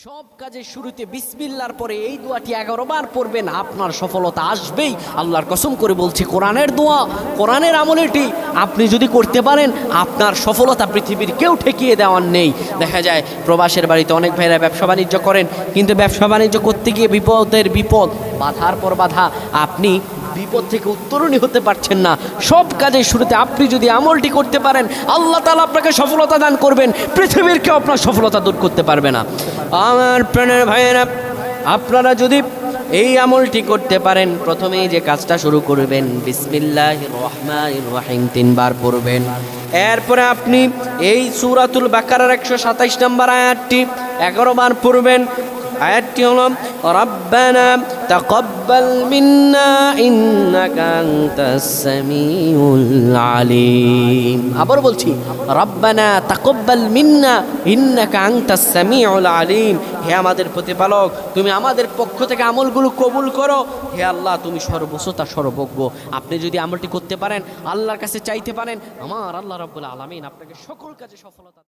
সব কাজের শুরুতে বিসমিল্লাহর পরে এই দোয়াটি 11 বার পড়বেন, আপনার সফলতা আসবেই। আল্লাহর কসম করে বলছি, কোরআনের দোয়া, কোরআনের আমল এটি। আপনি যদি করতে পারেন, আপনার সফলতা পৃথিবীর কেউ ঠেকিয়ে দেওয়ার নেই। দেখা যায় প্রবাসের বাড়িতে অনেক ভাইরা ব্যবসা বাণিজ্য করেন, কিন্তু ব্যবসা বাণিজ্য করতে গিয়ে বিপদের বিপদ, বাধার পর বাধা, আপনি বিপদ থেকে উত্তরণই হতে পারছেন না। সব কাজের শুরুতে আপনি যদি আমলটি করতে পারেন, আল্লাহ তাআলা আপনাকে সফলতা দান করবেন, পৃথিবীর কেউ আপনার সফলতা দূর করতে পারবে না। আমার প্রাণের ভাইয়েরা, আপনারা যদি এই আমলটি করতে পারেন, প্রথমেই যে কাজটা শুরু করবেন, বিসমিল্লাহির রহমানির রহিম 3 বার পড়বেন। এরপরে আপনি এই সূরাতুল বাকারার 127 নম্বর আয়াতটি 11 বার পড়বেন। আয়াতটি হলো, রব্বানা তাকাব্বাল মিন্না ইন্নাকা আনতাস সামিউল আলিম। আবার বলছি, রব্বানা তাকাব্বাল মিন্না ইন্নাকা আনতাস সামিউল আলিম। হে আমাদের প্রতিপালক, তুমি আমাদের পক্ষ থেকে আমলগুলো কবুল করো। হে আল্লাহ, তুমি সর্বশ্রোতা, সর্বজ্ঞ। আপনি যদি আমলটি করতে পারেন, আল্লাহর কাছে চাইতে পারেন, আমার আল্লাহ রাব্বুল আলামিন আপনাকে সকল কাজে সফলতা